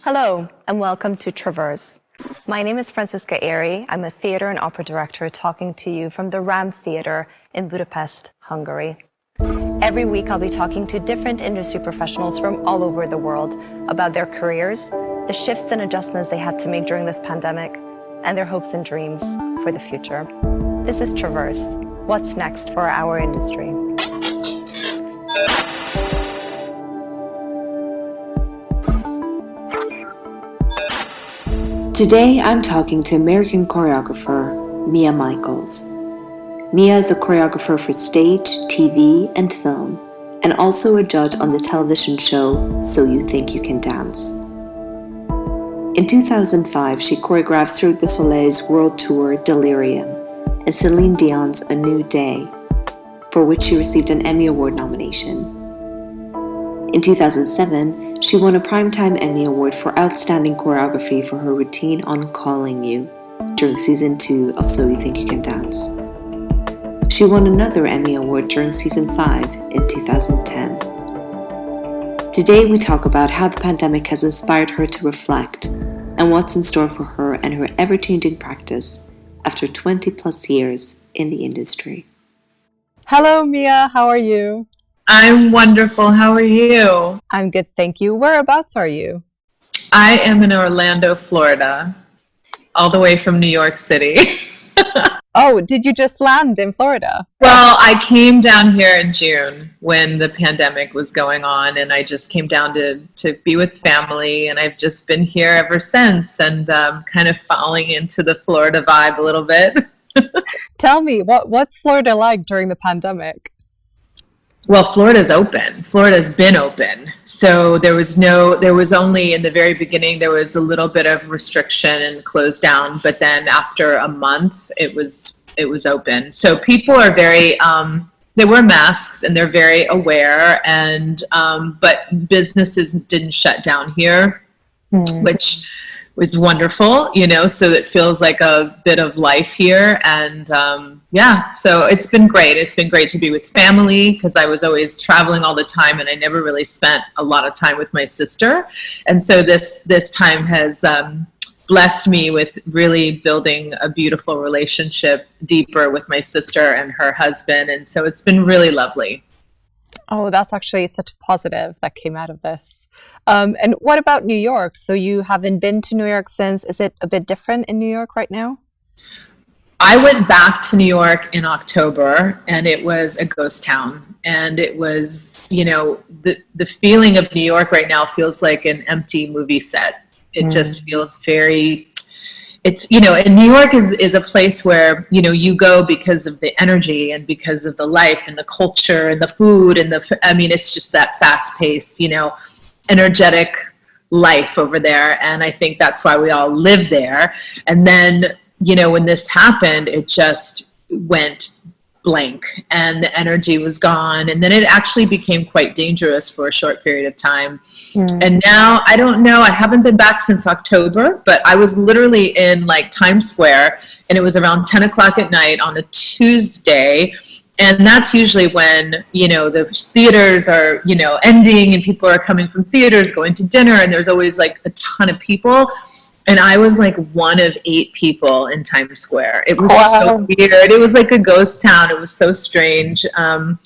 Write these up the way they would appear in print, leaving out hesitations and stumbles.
Hello, and welcome to Traverse. My name is Franziska Eri. I'm a theatre and opera director talking to you from the Ram Theatre in Budapest, Hungary. Every week, I'll be talking to different industry professionals from all over the world about their careers, the shifts and adjustments they had to make during this pandemic, and their hopes and dreams for the future. This is Traverse. What's next for our industry? Today, I'm talking to American choreographer Mia Michaels. Mia is a choreographer for stage, TV, and film, and also a judge on the television show So You Think You Can Dance. In 2005, she choreographed Cirque du Soleil's world tour Delirium and Celine Dion's A New Day, for which she received an Emmy Award nomination. In 2007, she won a Primetime Emmy Award for Outstanding Choreography for her routine on Calling You during Season 2 of So You Think You Can Dance. She won another Emmy Award during Season 5 in 2010. Today we talk about how the pandemic has inspired her to reflect and what's in store for her and her ever-changing practice after 20 plus years in the industry. Hello, Mia. How are you? I'm wonderful. How are you? I'm good, thank you. Whereabouts are you? I am in Orlando, Florida, all the way from New York City. Oh, did you just land in Florida? Well, I came down here in June when the pandemic was going on, and I just came down to be with family, and I've just been here ever since, and kind of falling into the Florida vibe a little bit. Tell me, what's Florida like during the pandemic? Well, Florida's open. Florida's been open. So there was only in the very beginning, there was a little bit of restriction and closed down. But then after a month, it was open. So people are very, they wear masks and they're very aware. And, but businesses didn't shut down here, which was wonderful, so it feels like a bit of life here. And so it's been great. It's been great to be with family because I was always traveling all the time and I never really spent a lot of time with my sister. And so this time has blessed me with really building a beautiful relationship deeper with my sister and her husband. And so it's been really lovely. Oh, that's actually such a positive that came out of this. And what about New York? So you haven't been to New York since. Is it a bit different in New York right now? I went back to New York in October, and it was a ghost town. And it was, the feeling of New York right now feels like an empty movie set. It just feels very, and New York is a place where, you go because of the energy and because of the life and the culture and the food and it's just that fast paced, energetic life over there. And I think that's why we all live there. And then, when this happened, it just went blank and the energy was gone. And then it actually became quite dangerous for a short period of time. And now, I don't know, I haven't been back since October, but I was literally in Times Square, and it was around 10 o'clock at night on a Tuesday. And that's usually when, the theaters are, ending and people are coming from theaters, going to dinner, and there's always a ton of people. And I was one of 8 people in Times Square. It was so weird. It was like a ghost town. It was so strange. And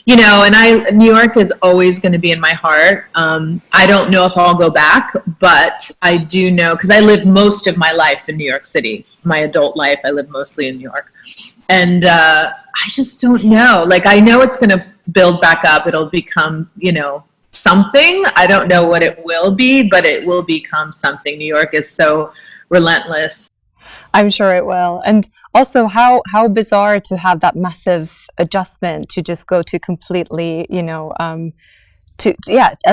New York is always going to be in my heart. I don't know if I'll go back, but I do know, because I lived most of my life in New York City. My adult life, I lived mostly in New York. And I just don't know. I know it's going to build back up. It'll become, something. I don't know what it will be, but it will become something. New York is so relentless. I'm sure it will. And also how bizarre to have that massive adjustment to just go to completely, as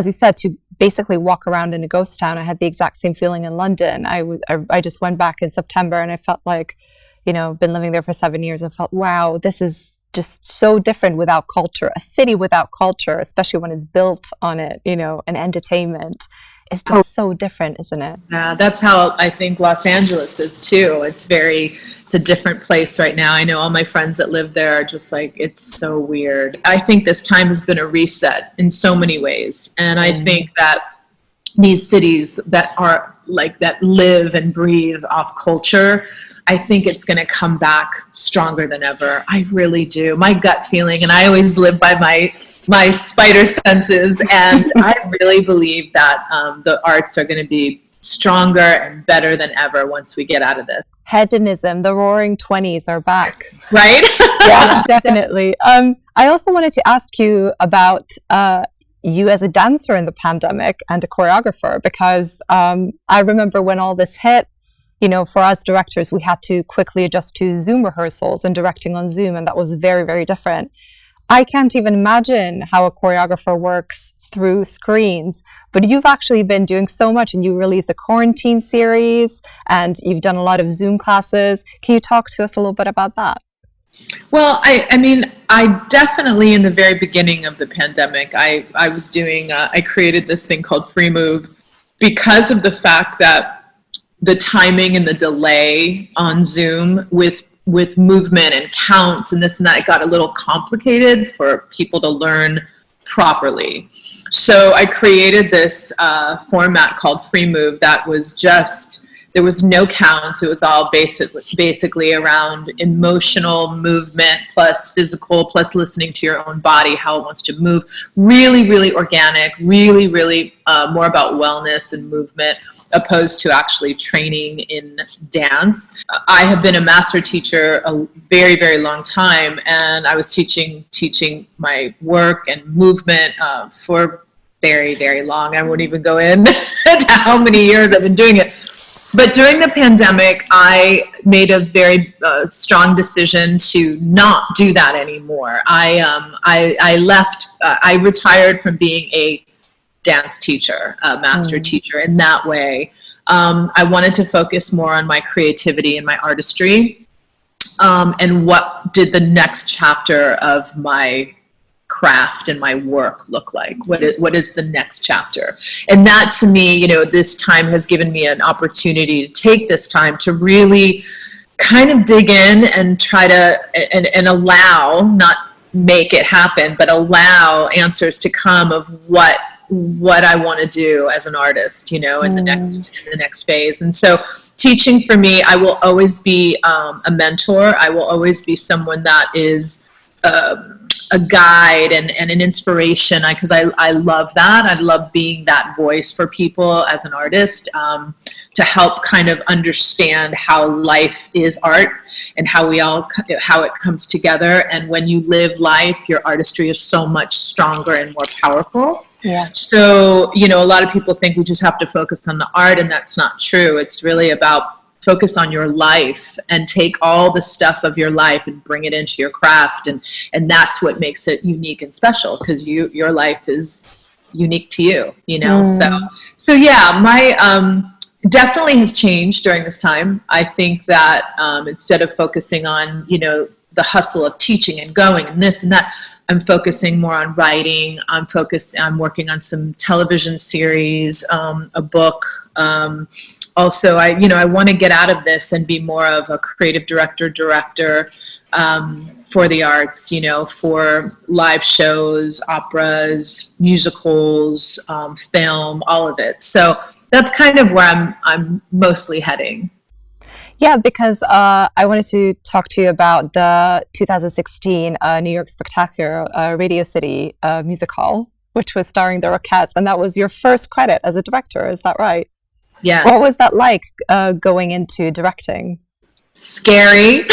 you said, to basically walk around in a ghost town. I had the exact same feeling in London. I just went back in September and I felt like, been living there for 7 years and felt, wow, this is just so different without culture. A city without culture, especially when it's built on it, and entertainment, It's just so different, isn't it? Yeah, that's how I think Los Angeles is too. It's a different place right now. I know all my friends that live there are just like, it's so weird. I think this time has been a reset in so many ways. And I think that these cities that are like, that live and breathe off culture, I think it's going to come back stronger than ever. I really do. My gut feeling, and I always live by my spider senses, and I really believe that the arts are going to be stronger and better than ever once we get out of this. Hedonism, the roaring 20s are back. Right? Yeah, definitely. I also wanted to ask you about you as a dancer in the pandemic and a choreographer, because I remember when all this hit, you know, for us directors, we had to quickly adjust to Zoom rehearsals and directing on Zoom, and that was very, very different. I can't even imagine how a choreographer works through screens, but you've actually been doing so much, and you released the quarantine series, and you've done a lot of Zoom classes. Can you talk to us a little bit about that? Well, I mean, I definitely, in the very beginning of the pandemic, I was doing, I created this thing called Free Move because of the fact that the timing and the delay on Zoom with movement and counts and this and that, it got a little complicated for people to learn properly. So I created this format called Free Move that was just, there was no counts. It was all basically around emotional movement plus physical plus listening to your own body, how it wants to move. Really, really organic, really, really more about wellness and movement opposed to actually training in dance. I have been a master teacher a very, very long time, and I was teaching my work and movement for very, very long. I won't even go into how many years I've been doing it. But during the pandemic, I made a very strong decision to not do that anymore. I left, I retired from being a dance teacher, a master teacher in that way. I wanted to focus more on my creativity and my artistry, and what did the next chapter of my craft and my work look like? What is the next chapter? And that, to me, you know, this time has given me an opportunity to take this time to really kind of dig in and try to and allow, not make it happen, but allow answers to come of what I want to do as an artist, you know, in the next phase. And so teaching, for me, I will always be a mentor. I will always be someone that is a guide and an inspiration, because I love that. I love being that voice for people as an artist, to help kind of understand how life is art and how it comes together. And when you live life, your artistry is so much stronger and more powerful. Yeah. So, you know, a lot of people think we just have to focus on the art, and that's not true. It's really about focus on your life and take all the stuff of your life and bring it into your craft. And that's what makes it unique and special, because your life is unique to you, you know? So yeah, my, definitely has changed during this time. I think that, instead of focusing on, you know, the hustle of teaching and going and this and that, I'm focusing more on writing. I'm working on some television series, a book. Also, I want to get out of this and be more of a creative director for the arts, you know, for live shows, operas, musicals, film, all of it. So that's kind of where I'm mostly heading. Yeah, because I wanted to talk to you about the 2016 New York Spectacular Radio City musical, which was starring the Rockettes, and that was your first credit as a director. Is that right? Yeah. What was that like, going into directing? Scary.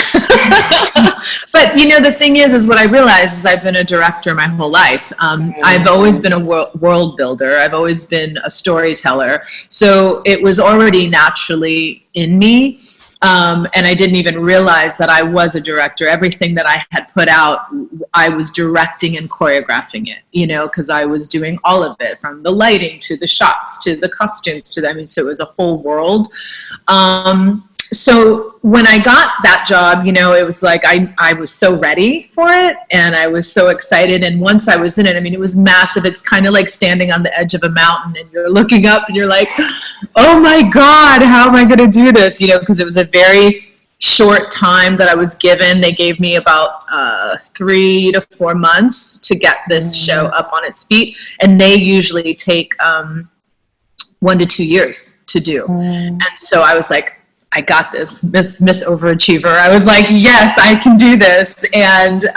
But, you know, the thing is what I realized is I've been a director my whole life. I've always been a world builder. I've always been a storyteller. So it was already naturally in me. And I didn't even realize that I was a director. Everything that I had put out, I was directing and choreographing it, you know, because I was doing all of it, from the lighting to the shots to the costumes to them. I mean, so it was a whole world. so when I got that job, it was like I was so ready for it, and I was so excited. And once I was in it, it was massive. It's kind of like standing on the edge of a mountain, and you're looking up, and you're like, oh my God, how am I going to do this? Because it was a very short time that I was given. They gave me about 3 to 4 months to get this show up on its feet, and they usually take 1 to 2 years to do. And so I was like, I got this, Miss Overachiever. I was like, yes, I can do this. And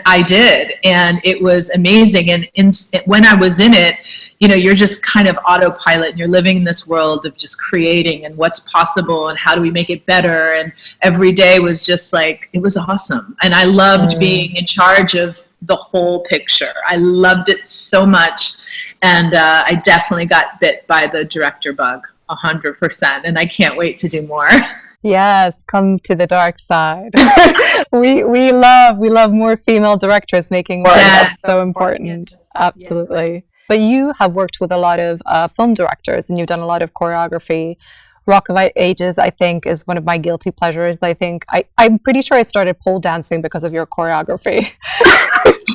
I did. And it was amazing. And when I was in it, you're just kind of autopilot, and you're living in this world of just creating and what's possible and how do we make it better. And every day was just like, it was awesome. And I loved being in charge of the whole picture. I loved it so much. And I definitely got bit by the director bug. 100%, and I can't wait to do more. Yes, come to the dark side. we love more female directors making work. That's so important. Absolutely. But you have worked with a lot of film directors, and you've done a lot of choreography. Rock of Ages, I think, is one of my guilty pleasures. I'm pretty sure I started pole dancing because of your choreography.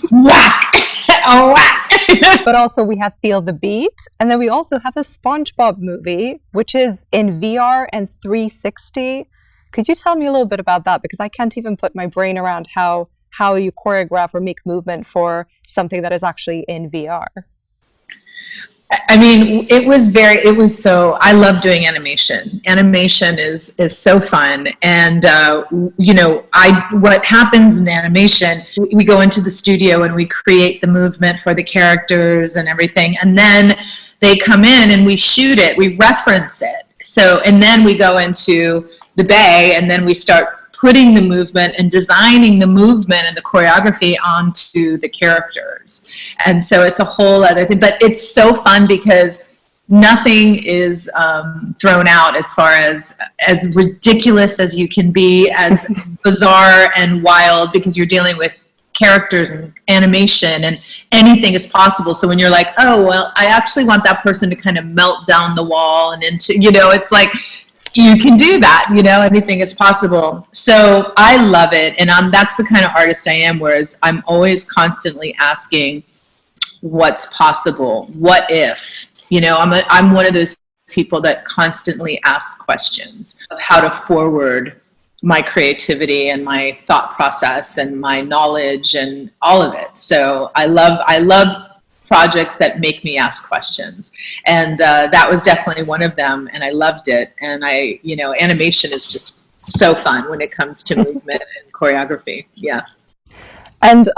Whack! Oh, whack! But also we have Feel the Beat, and then we also have a SpongeBob movie, which is in VR and 360. Could you tell me a little bit about that? Because I can't even put my brain around how you choreograph or make movement for something that is actually in VR. I love doing animation. Animation is so fun. And, what happens in animation, we go into the studio and we create the movement for the characters and everything. And then they come in and we shoot it, we reference it. So, and then we go into the bay, and then we start putting the movement and designing the movement and the choreography onto the characters. And so it's a whole other thing, but it's so fun because nothing is thrown out as far as ridiculous as you can be, as bizarre and wild, because you're dealing with characters and animation, and anything is possible. So when you're like, oh, well, I actually want that person to kind of melt down the wall and into, it's like, you can do that, anything is possible. So I love it. And that's the kind of artist I am, whereas I'm always constantly asking what's possible, what if, I'm one of those people that constantly asks questions of how to forward my creativity and my thought process and my knowledge and all of it. So I love projects that make me ask questions, and that was definitely one of them, and I loved it. And animation is just so fun when it comes to movement and choreography. Yeah. And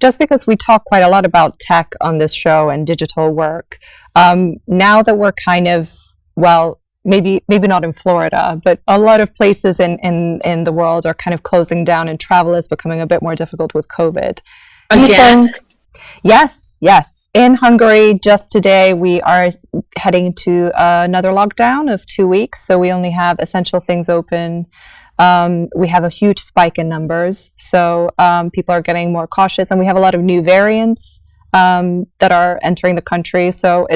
just because we talk quite a lot about tech on this show and digital work, now that we're kind of, well, maybe not in Florida, but a lot of places in the world are kind of closing down, and travel is becoming a bit more difficult with COVID. Again? Yes. In Hungary, just today, we are heading to another lockdown of 2 weeks. So we only have essential things open. We have a huge spike in numbers. So people are getting more cautious, and we have a lot of new variants that are entering the country. So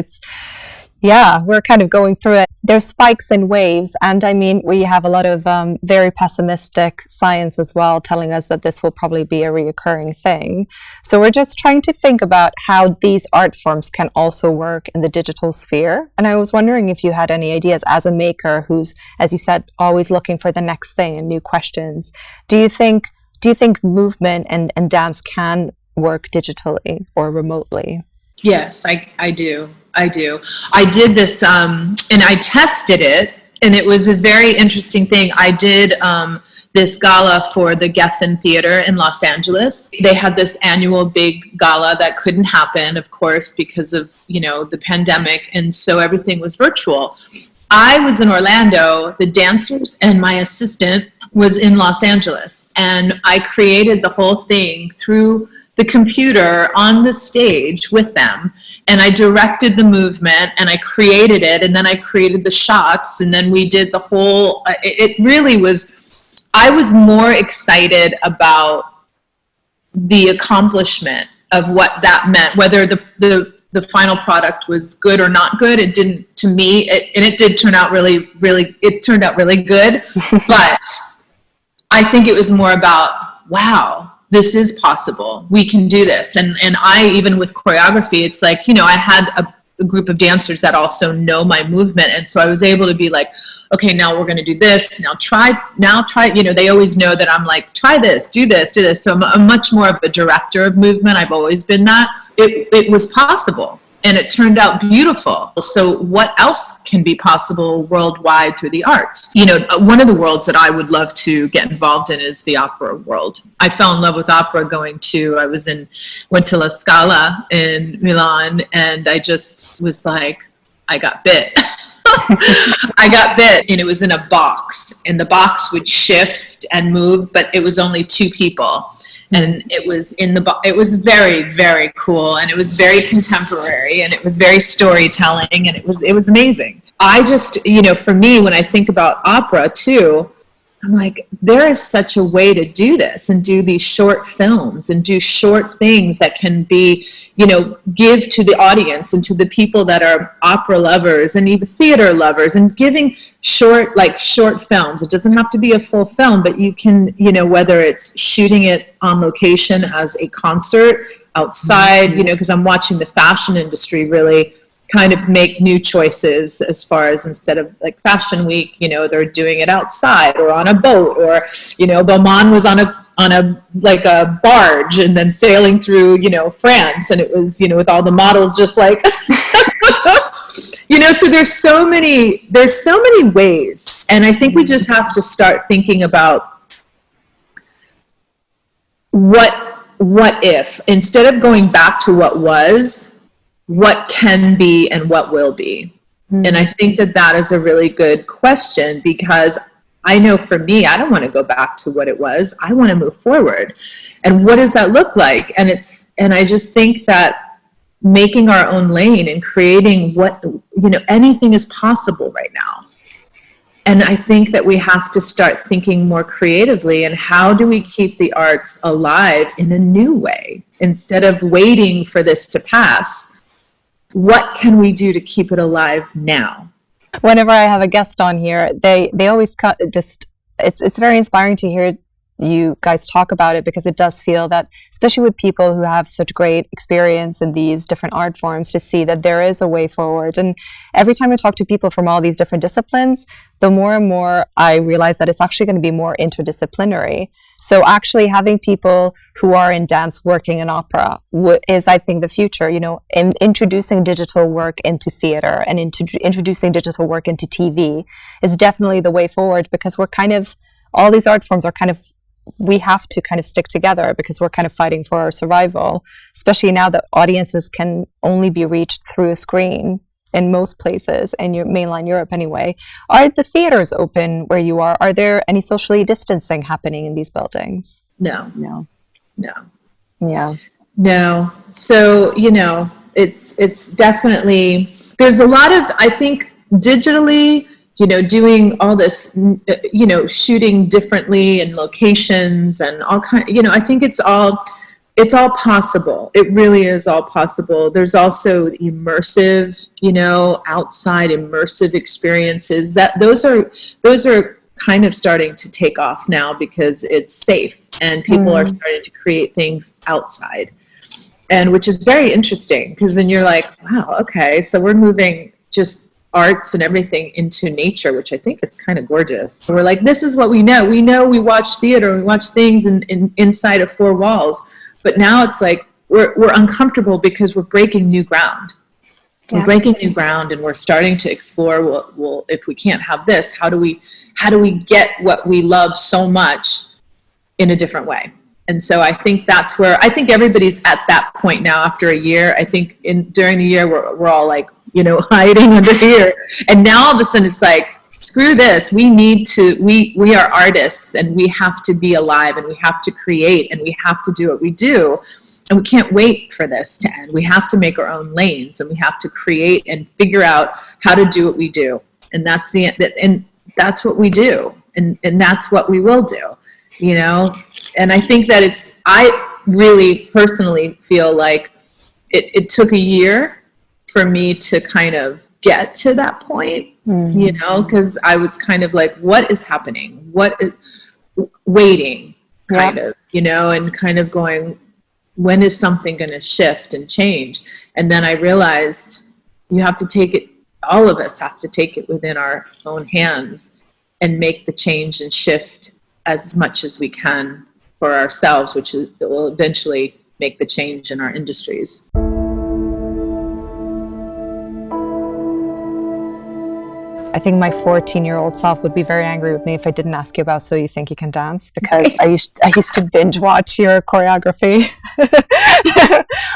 we're kind of going through it. There's spikes and waves. And we have a lot of very pessimistic science as well, telling us that this will probably be a reoccurring thing. So we're just trying to think about how these art forms can also work in the digital sphere. And I was wondering if you had any ideas as a maker who's, as you said, always looking for the next thing and new questions. Do you think movement and dance can work digitally or remotely? Yes, I do. I did this, and I tested it, and it was a very interesting thing. I did this gala for the Geffen Theater in Los Angeles. They had this annual big gala that couldn't happen, of course, because of, the pandemic, and so everything was virtual. I was in Orlando, the dancers and my assistant was in Los Angeles, and I created the whole thing through the computer on the stage with them. And I directed the movement, and I created it, and then I created the shots, and then we did the whole, it really was, I was more excited about the accomplishment of what that meant, whether the the final product was good or not good. It didn't, to me, it did turn out really, really, it turned out really good. But I think it was more about, wow, this is possible. We can do this. And I, even with choreography, it's like, you know, I had a group of dancers that also know my movement. And so I was able to be like, okay, now we're going to do this. Now try, you know, they always know that I'm like, try this, do this, do this. So I'm much more of a director of movement. I've always been that. It was possible, and it turned out beautiful. So what else can be possible worldwide through the arts? You know, one of the worlds that I would love to get involved in is the opera world. I fell in love with opera went to La Scala in Milan, and I just was like, I got bit. I got bit, and it was in a box, and the box would shift and move, but it was only 2 people. And it was it was very, very cool, and it was very contemporary, and it was very storytelling, and it was amazing. I just, you know, for me, when I think about opera too, I'm like, there is such a way to do this and do these short films and do short things that can be, you know, give to the audience and to the people that are opera lovers and even theater lovers, and giving short films. It doesn't have to be a full film, but you can, you know, whether it's shooting it on location as a concert outside, you know, because I'm watching the fashion industry really kind of make new choices as far as, instead of like Fashion Week, you know, they're doing it outside or on a boat, or, you know, Beaumont was on a like a barge and then sailing through, you know, France, and it was, you know, with all the models just like you know, so there's so many ways, and I think we just have to start thinking about what if, instead of going back to what was, what can be and what will be. Mm-hmm. And I think that is a really good question, because I know for me, I don't want to go back to what it was. I want to move forward. And what does that look like? And I just think that making our own lane and creating what, you know, anything is possible right now. And I think that we have to start thinking more creatively, and how do we keep the arts alive in a new way? Instead of waiting for this to pass, what can we do to keep it alive now? Whenever I have a guest on here, they always it's very inspiring to hear you guys talk about it, because it does feel that, especially with people who have such great experience in these different art forms, to see that there is a way forward. And every time I talk to people from all these different disciplines, the more and more I realize that it's actually going to be more interdisciplinary. So actually having people who are in dance working in opera is, I think, the future, you know, in introducing digital work into theater and introducing digital work into TV is definitely the way forward, because we're kind of, all these art forms are kind of, we have to kind of stick together, because we're kind of fighting for our survival, especially now that audiences can only be reached through a screen in most places, and mainland Europe anyway. Are the theaters open where you are? Are there any socially distancing happening in these buildings? No. Yeah. No. So, you know, it's definitely, there's a lot of, I think, digitally, you know, doing all this, you know, shooting differently in locations and all kind, you know, I think it's all possible. It really is all possible. There's also immersive, you know, outside immersive experiences, that those are kind of starting to take off now, because it's safe and people are starting to create things outside, and which is very interesting, because then you're like, wow, okay, so we're moving just arts and everything into nature, which I think is kind of gorgeous. So we're like, this is what we know. We watch theater, we watch things inside of 4 walls, but now it's like we're uncomfortable because we're breaking new ground. Yeah. We're breaking new ground, and we're starting to explore, well, if we can't have this, how do we get what we love so much in a different way? And so I think that's where, I think everybody's at that point now after a year. I think during the year we're all like, you know, hiding under here. And now all of a sudden it's like, screw this. We need to, we are artists, and we have to be alive, and we have to create, and we have to do what we do. And we can't wait for this to end. We have to make our own lanes, and we have to create and figure out how to do what we do. And that's that's what we do. And that's what we will do, you know? And I think that I really personally feel like it took a year for me to kind of get to that point, you know, because I was kind of like, what is happening? What is waiting, kind of, you know, and kind of going, when is something going to shift and change? And then I realized you have to take it, all of us have to take it within our own hands and make the change and shift as much as we can for ourselves, which will eventually make the change in our industries. I think my 14-year-old self would be very angry with me if I didn't ask you about So You Think You Can Dance, because I used to binge watch your choreography.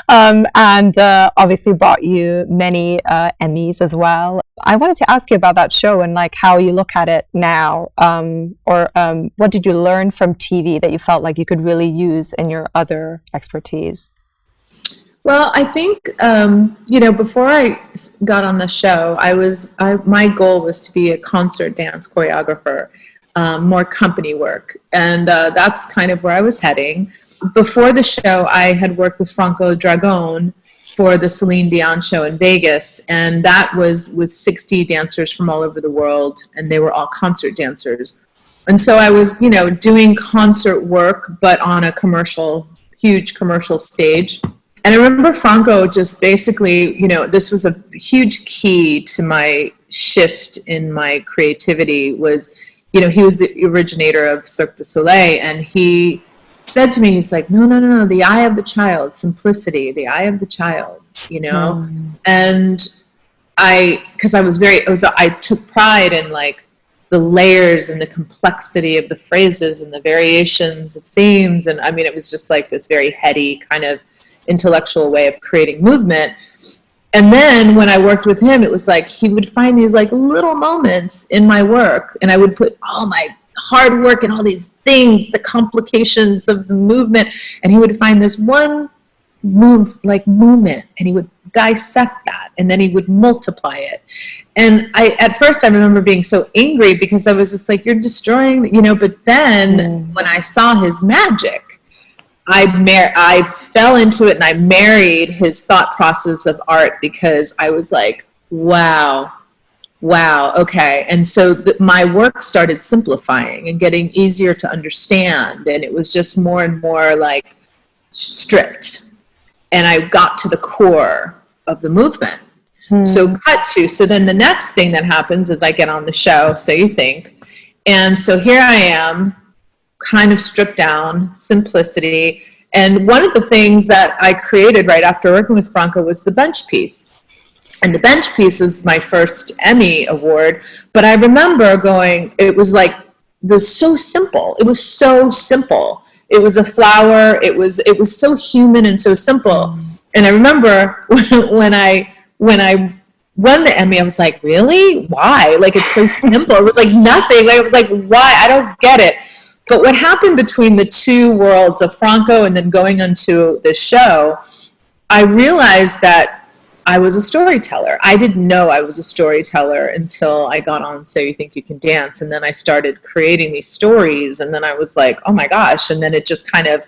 And obviously brought you many Emmys as well. I wanted to ask you about that show and like how you look at it now, or what did you learn from TV that you felt like you could really use in your other expertise? Well, I think, you know, before I got on the show, my goal was to be a concert dance choreographer, more company work. And that's kind of where I was heading. Before the show, I had worked with Franco Dragone for the Celine Dion show in Vegas. And that was with 60 dancers from all over the world. And they were all concert dancers. And so I was, you know, doing concert work, but on a huge commercial stage. And I remember Franco just basically, you know, this was a huge key to my shift in my creativity was, you know, he was the originator of Cirque du Soleil. And he said to me, he's like, no, the eye of the child, simplicity, the eye of the child, you know? And I took pride in like the layers and the complexity of the phrases and the variations of themes. And I mean, it was just like this very heady kind of intellectual way of creating movement. And then when I worked with him, it was like he would find these like little moments in my work, and I would put all my hard work and all these things, the complications of the movement, and he would find this one movement, and he would dissect that, and then he would multiply it. And at first I remember being so angry because I was just like, you're destroying, you know, but then when I saw his magic, I fell into it, and I married his thought process of art because I was like, wow, okay. And so my work started simplifying and getting easier to understand, and it was just more and more like stripped. And I got to the core of the movement. So then the next thing that happens is I get on the show, So You Think. And so here I am, kind of stripped down, simplicity. And one of the things that I created right after working with Franco was the bench piece. And the bench piece was my first Emmy Award. But I remember going, it was like, so simple. It was so simple. It was a flower. It was so human and so simple. And I remember when I won the Emmy, I was like, really? Why? Like, it's so simple. It was like nothing. Like, I was like, why? I don't get it. But what happened between the two worlds of Franco and then going onto the show, I realized that I was a storyteller. I didn't know I was a storyteller until I got on So You Think You Can Dance. And then I started creating these stories. And then I was like, oh my gosh. And then it just kind of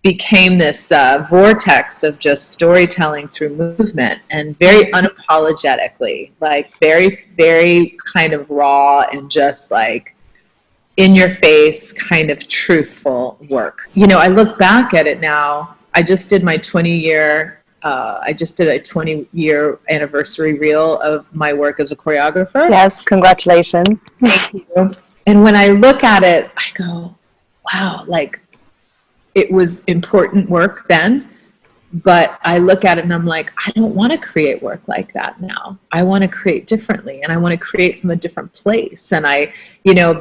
became this vortex of just storytelling through movement, and very unapologetically, like very, very kind of raw and just like in your face kind of truthful work. You know, I look back at it now. I just did my 20-year anniversary reel of my work as a choreographer. Yes, congratulations. Thank you. And when I look at it, I go, wow, like it was important work then, but I look at it and I'm like, I don't want to create work like that now. I want to create differently, and I want to create from a different place. And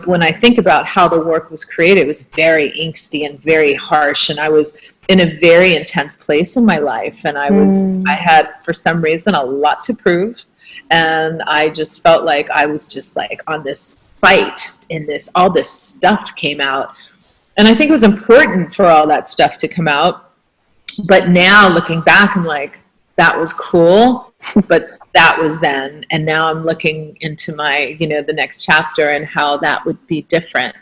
when I think about how the work was created, it was very angsty and very harsh, and I was in a very intense place in my life, and I had, for some reason, a lot to prove, and I just felt like I was just like on this fight, and all this stuff came out. And I think it was important for all that stuff to come out. But now looking back, I'm like, that was cool, but that was then. And now I'm looking into my, the next chapter and how that would be different,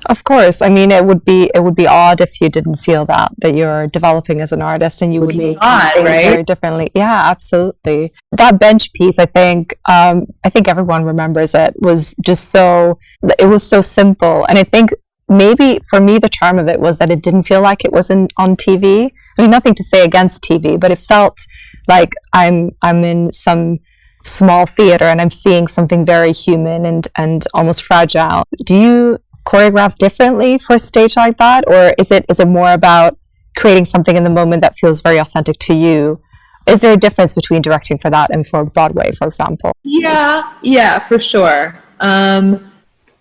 Of course. I mean, it would be odd if you didn't feel that you're developing as an artist and you would make odd, things right? very differently. Yeah, absolutely. That bench piece, I think everyone remembers it, was just so, it was so simple. And I think maybe for me, the charm of it was that it didn't feel like it was on TV. I mean, nothing to say against TV, but it felt like I'm in some small theater and I'm seeing something very human and almost fragile. Do you choreograph differently for a stage like that, or is it more about creating something in the moment that feels very authentic to you? Is there a difference between directing for that and for Broadway, for example? Yeah, for sure.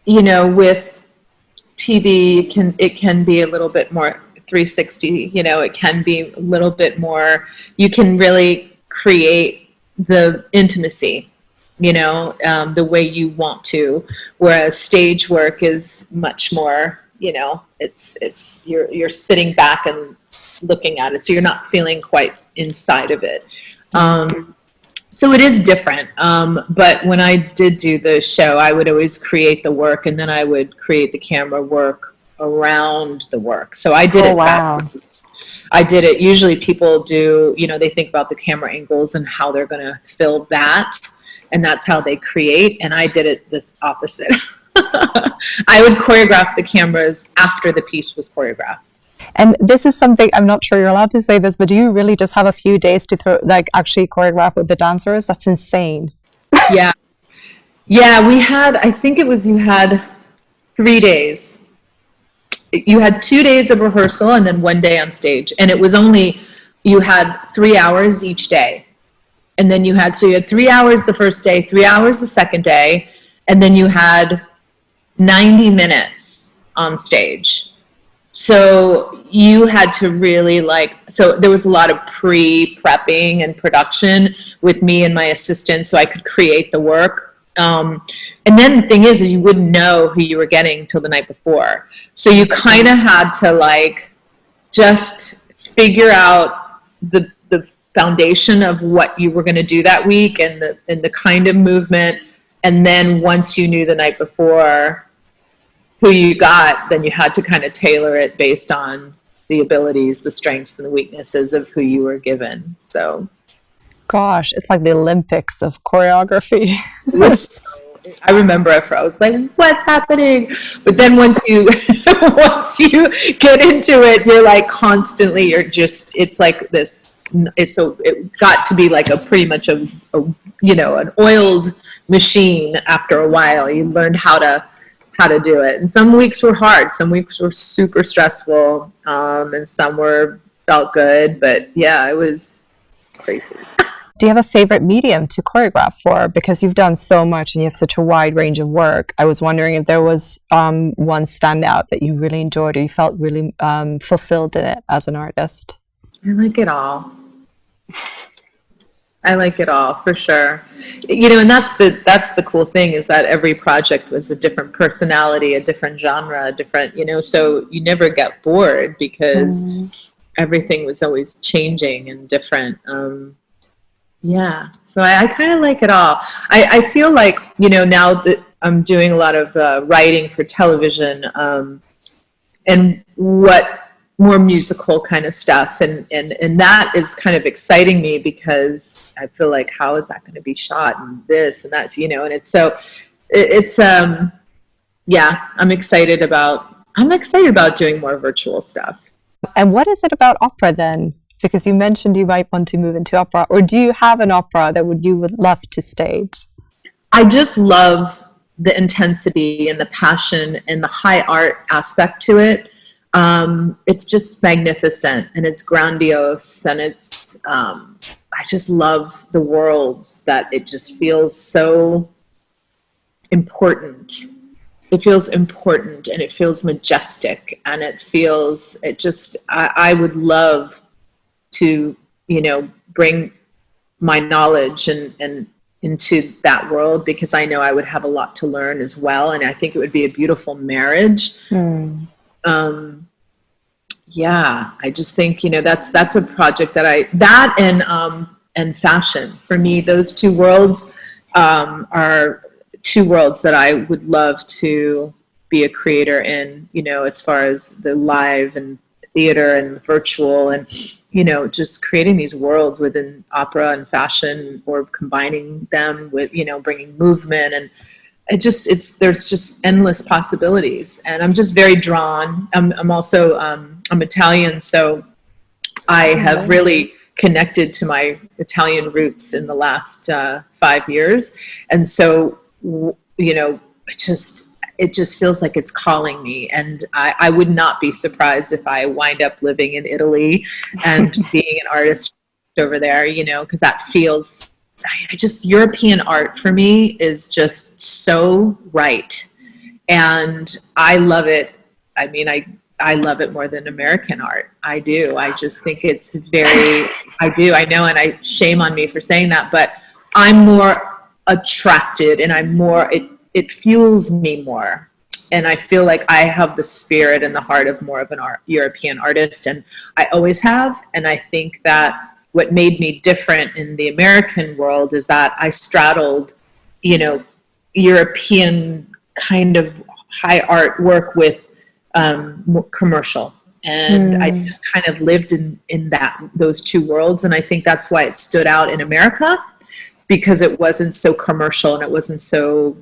With TV, it can be a little bit more 360. It can be a little bit more. You can really create the intimacy, the way you want to, whereas stage work is much more, it's you're sitting back and looking at it, so you're not feeling quite inside of it. So it is different. But when I did do the show, I would always create the work, and then I would create the camera work around the work. So I did it backwards. I did it. Usually people do, they think about the camera angles and how they're going to fill that, and that's how they create. And I did it this opposite. I would choreograph the cameras after the piece was choreographed. And this is something, I'm not sure you're allowed to say this, but do you really just have a few days to actually choreograph with the dancers? That's insane. Yeah. We had, I think you had 3 days. You had 2 days of rehearsal and then 1 day on stage. And it was you had 3 hours each day. And then you had 3 hours the first day, 3 hours the second day, and then you had 90 minutes on stage. So you had to really so there was a lot of pre-prepping and production with me and my assistant so I could create the work. And then the thing is you wouldn't know who you were getting till the night before. So you kind of had to just figure out the foundation of what you were going to do that week and the kind of movement. And then once you knew the night before who you got, then you had to kind of tailor it based on the abilities, the strengths and the weaknesses of who you were given. So, gosh, it's like the Olympics of choreography. I remember I was like, what's happening? But then once you get into it, you're constantly, it's like this, it got to be like a pretty much an oiled machine after a while. You learned how to do it. And some weeks were hard. Some weeks were super stressful. And some felt good, but yeah, it was crazy. Do you have a favorite medium to choreograph for? Because you've done so much and you have such a wide range of work. I was wondering if there was one standout that you really enjoyed or you felt really fulfilled in it as an artist. I like it all. I like it all for sure. And that's the cool thing is that every project was a different personality, a different genre, a different, so you never get bored because everything was always changing and different. Yeah, so I kind of like it all. I feel like, now that I'm doing a lot of writing for television and what more musical kind of stuff. And that is kind of exciting me because I feel like, how is that going to be shot and this and that's, and it's I'm excited about doing more virtual stuff. And what is it about opera then? Because you mentioned you might want to move into opera, or do you have an opera that you would love to stage? I just love the intensity and the passion and the high art aspect to it. It's just magnificent and it's grandiose and it's, I just love the worlds that it just feels so important. It feels important and it feels majestic and I would love to, bring my knowledge and into that world because I know I would have a lot to learn as well. And I think it would be a beautiful marriage. I just think, that's a project and fashion for me, those two worlds, are two worlds that I would love to be a creator in, as far as the live and theater and virtual and, just creating these worlds within opera and fashion, or combining them with, bringing movement. And there's just endless possibilities. And I'm just very drawn. I'm also, I'm Italian, so I have really connected to my Italian roots in the last 5 years. And so, it just feels like it's calling me. And I would not be surprised if I wind up living in Italy and being an artist over there, because that feels, European art for me is just so right. And I love it. I mean, I love it more than American art. I do. I just think it's I know, and shame on me for saying that, but I'm more attracted, and it fuels me more. And I feel like I have the spirit and the heart of more of an European artist, and I always have. And I think that what made me different in the American world is that I straddled, European kind of high art work with more commercial. And I just kind of lived in those two worlds. And I think that's why it stood out in America, because it wasn't so commercial and it wasn't so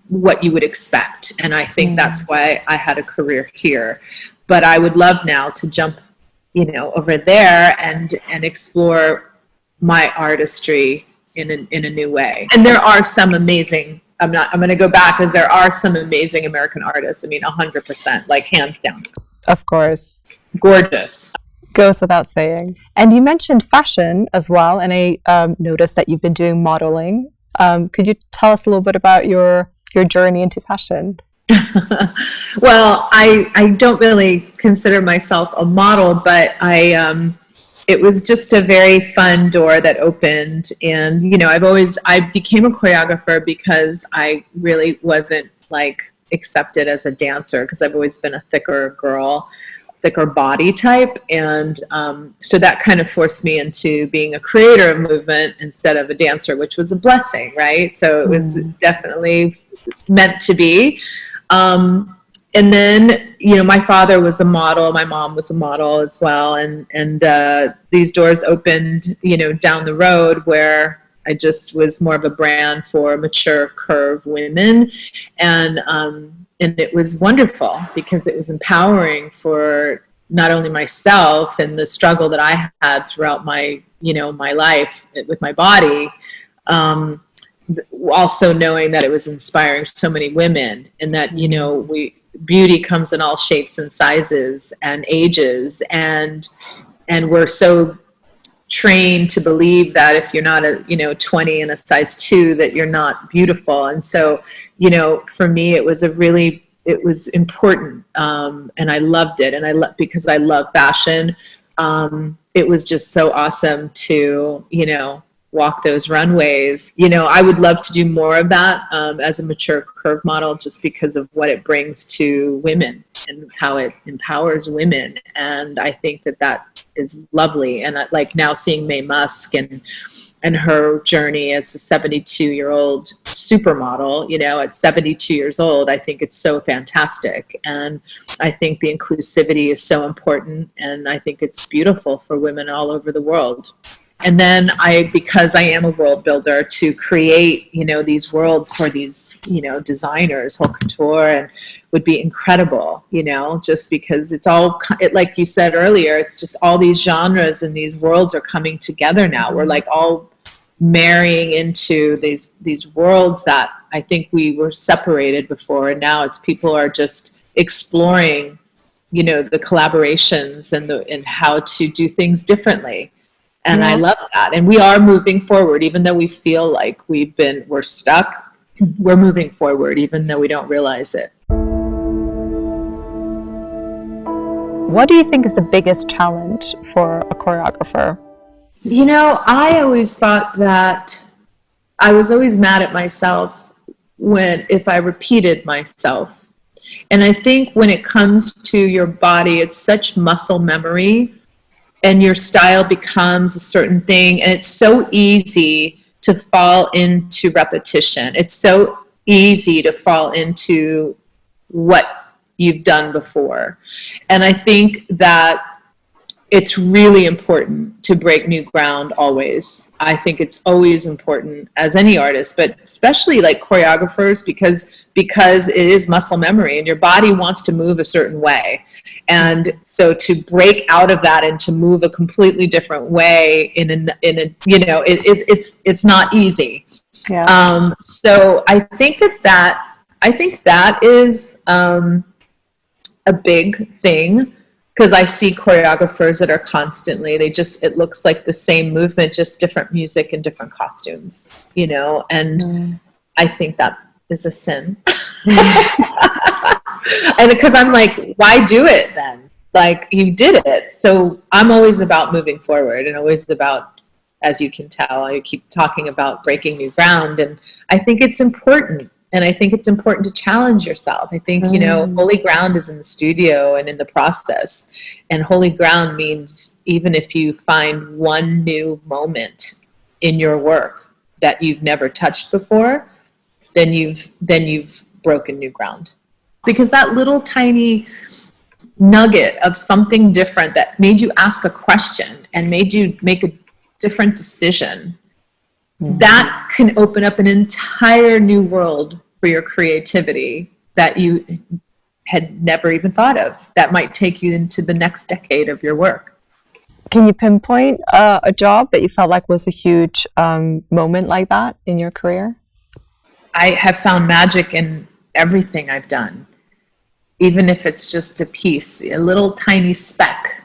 what you would expect. And I think that's why I had a career here. But I would love now to jump, over there and explore my artistry in a new way. And there are some amazing, I'm going to go back, because there are some amazing American artists. I mean, 100%, like hands down. Of course. Gorgeous. Goes without saying. And you mentioned fashion as well, and I noticed that you've been doing modeling. Could you tell us a little bit about your journey into fashion? Well, I don't really consider myself a model, but it was just a very fun door that opened. And, I became a choreographer because I really wasn't accepted as a dancer, because I've always been a thicker body type. And so that kind of forced me into being a creator of movement instead of a dancer, which was a blessing, right? So it was definitely meant to be. And then, my father was a model, my mom was a model as well. And these doors opened, down the road, where I just was more of a brand for mature curve women. And it was wonderful, because it was empowering for not only myself and the struggle that I had throughout my, my life with my body, also knowing that it was inspiring so many women, and that, beauty comes in all shapes and sizes and ages. And we're so trained to believe that if you're not a 20 and a size 2, that you're not beautiful. And so, for me, it was important, and I loved it. And because I love fashion, it was just so awesome to, walk those runways. I would love to do more of that as a mature curve model, just because of what it brings to women and how it empowers women. And I think that is lovely. And now seeing Mae Musk and her journey as a 72-year-old supermodel, at 72 years old, I think it's so fantastic. And I think the inclusivity is so important. And I think it's beautiful for women all over the world. And then because I am a world builder, to create, these worlds for these, designers, haute couture, and would be incredible, just because it's all, like you said earlier, it's just all these genres and these worlds are coming together now. We're all marrying into these worlds that I think we were separated before. And now people are just exploring, the collaborations and how to do things differently. And I love that. And we are moving forward, even though we feel like we're stuck. We're moving forward, even though we don't realize it. What do you think is the biggest challenge for a choreographer? I always thought that I was always mad at myself if I repeated myself. And I think when it comes to your body, it's such muscle memory. And your style becomes a certain thing, and it's so easy to fall into repetition. It's so easy to fall into what you've done before. And I think that it's really important to break new ground always. I think it's always important as any artist, but especially like choreographers, because it is muscle memory and your body wants to move a certain way. And so to break out of that and to move a completely different way in a you know, it's not easy. Yeah. So I think that is a big thing. Because I see choreographers that are constantly, it looks like the same movement, just different music and different costumes, you know, and I think that is a sin. And because I'm like, why do it then? Like, you did it. So I'm always about moving forward and always about, as you can tell, I keep talking about breaking new ground. And I think it's important. And I think it's important to challenge yourself. I think, you know, holy ground is in the studio and in the process. And holy ground means even if you find one new moment in your work that you've never touched before, then you've broken new ground. Because that little tiny nugget of something different that made you ask a question and made you make a different decision, that can open up an entire new world for your creativity that you had never even thought of. That might take you into the next decade of your work. Can you pinpoint a job that you felt like was a huge moment like that in your career? I have found magic in everything I've done, even if it's just a piece, a little tiny speck.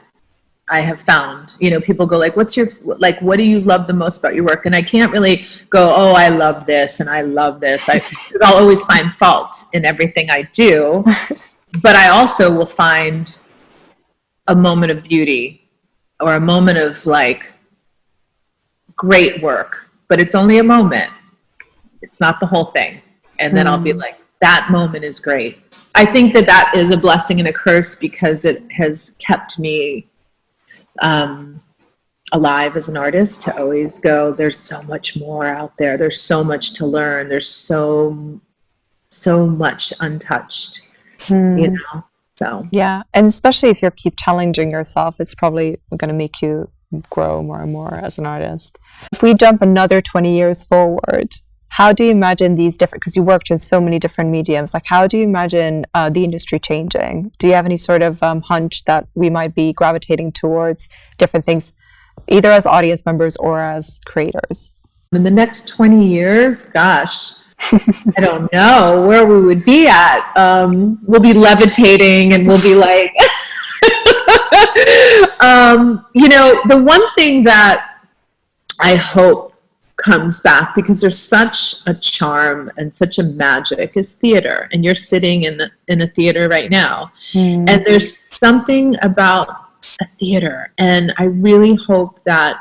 I have found, you know, people go like, what do you love the most about your work? And I can't really go, oh, I love this and I love this. Because I'll always find fault in everything I do. But I also will find a moment of beauty or a moment of like great work, but it's only a moment. It's not the whole thing. And then I'll be like, that moment is great. I think that is a blessing and a curse because it has kept me alive as an artist, to always go, there's so much more out there. There's so much to learn. There's so much untouched, you know? So. Yeah. And especially if you keep challenging yourself, it's probably going to make you grow more and more as an artist. If we jump another 20 years forward, how do you imagine these different, because you worked in so many different mediums, like how do you imagine the industry changing? Do you have any sort of hunch that we might be gravitating towards different things, either as audience members or as creators? In the next 20 years, gosh, I don't know where we would be at. We'll be levitating and we'll be like, you know, the one thing that I hope comes back, because there's such a charm and such a magic, is theater. And you're sitting in a theater right now. And there's something about a theater. And I really hope that,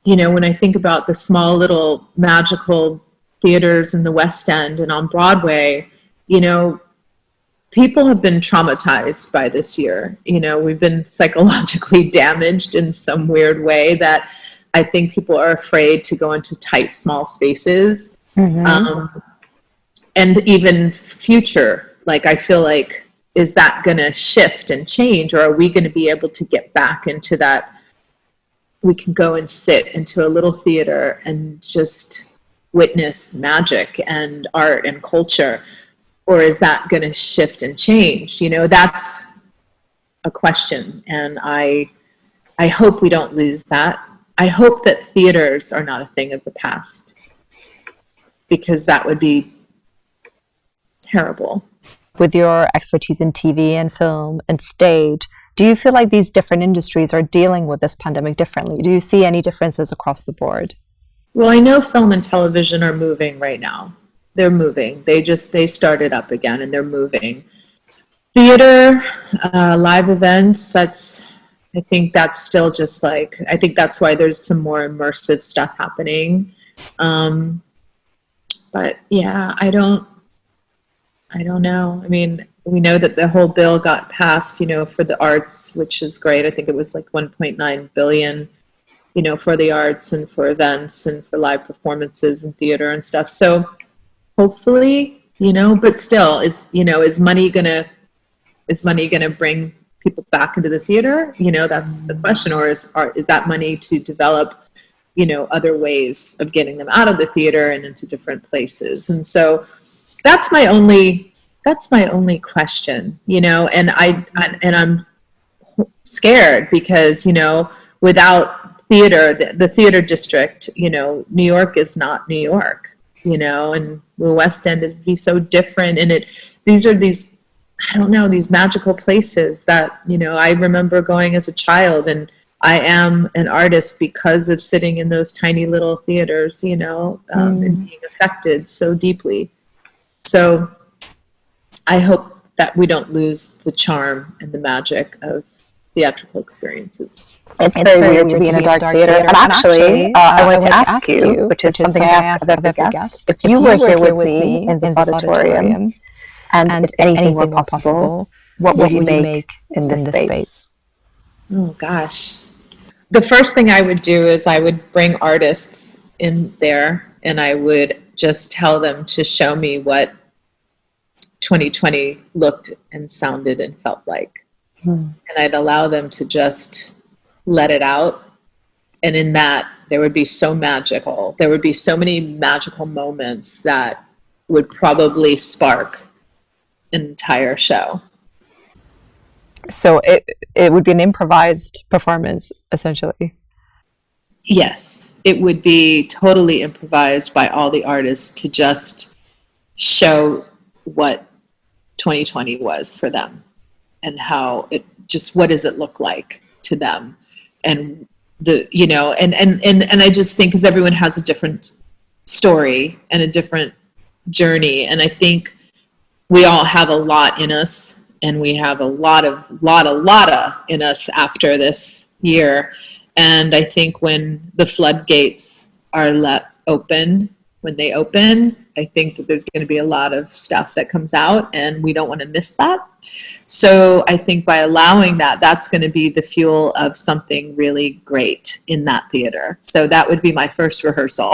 you know, when I think about the small little magical theaters in the West End and on Broadway, you know, people have been traumatized by this year. You know, we've been psychologically damaged in some weird way that I think people are afraid to go into tight, small spaces. And even future, like, I feel like, is that going to shift and change, or are we going to be able to get back into that? We can go and sit into a little theater and just witness magic and art and culture, or is that going to shift and change? You know, that's a question, and I hope we don't lose that. I hope that theaters are not a thing of the past, because that would be terrible. With your expertise in TV and film and stage, do you feel like these different industries are dealing with this pandemic differently? Do you see any differences across the board? Well, I know film and television are moving right now. They're moving. They started up again and they're moving. Theater, live events, I think that's still just like, I think that's why there's some more immersive stuff happening. But yeah, I don't know. I mean, we know that the whole bill got passed, you know, for the arts, which is great. I think it was like 1.9 billion, you know, for the arts and for events and for live performances and theater and stuff. So hopefully but still, is money gonna bring people back into the theater? That's the question. Or is that money to develop, other ways of getting them out of the theater and into different places? And so that's my only question, and I'm scared because, without theater, the theater district, New York is not New York, and the West End would be so different. And these magical places that, I remember going as a child, and I am an artist because of sitting in those tiny little theaters, and being affected so deeply. So I hope that we don't lose the charm and the magic of theatrical experiences. It's very weird to be in a dark theater. And actually, I wanted to ask you, which is something I ask of every guest, if you were here with me in this auditorium, and if anything were possible, what would you make in this space? Oh, gosh. The first thing I would do is I would bring artists in there, and I would just tell them to show me what 2020 looked and sounded and felt like. And I'd allow them to just let it out. And in that, there would be so magical. There would be so many magical moments that would probably spark an entire show. So it would be an improvised performance, essentially. Yes, it would be totally improvised by all the artists to just show what 2020 was for them, and how what does it look like to them, and and I just think because everyone has a different story and a different journey, and I think we all have a lot in us, and we have a lot in us after this year. And I think when the floodgates are let open, when they open, I think that there's going to be a lot of stuff that comes out, and we don't want to miss that. So I think by allowing that, that's going to be the fuel of something really great in that theater. So that would be my first rehearsal.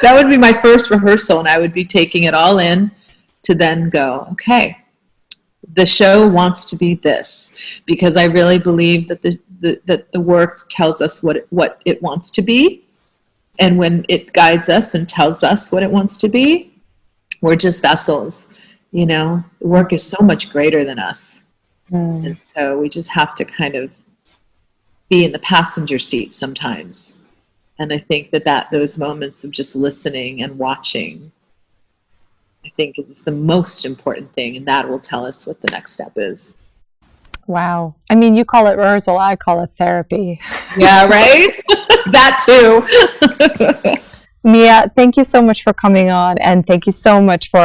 That would be my first rehearsal, and I would be taking it all in to then go, okay, the show wants to be this, because I really believe that the work tells us what it wants to be. And when it guides us and tells us what it wants to be, we're just vessels. The work is so much greater than us. And so we just have to kind of be in the passenger seat sometimes. And I think that those moments of just listening and watching, I think, is the most important thing, and that will tell us what the next step is. Wow. I mean, you call it rehearsal, I call it therapy. Yeah, right? That too. Mia, thank you so much for coming on, and thank you so much for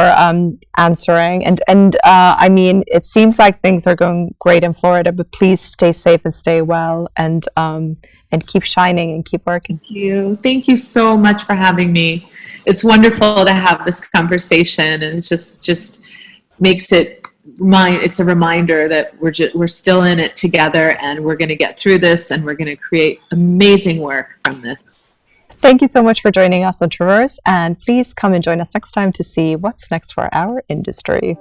answering. And I mean, it seems like things are going great in Florida, but please stay safe and stay well, and keep shining and keep working. Thank you so much for having me. It's wonderful to have this conversation, and it just makes it it's a reminder that we're still in it together, and we're going to get through this, and we're going to create amazing work from this. Thank you so much for joining us on Traverse, and please come and join us next time to see what's next for our industry.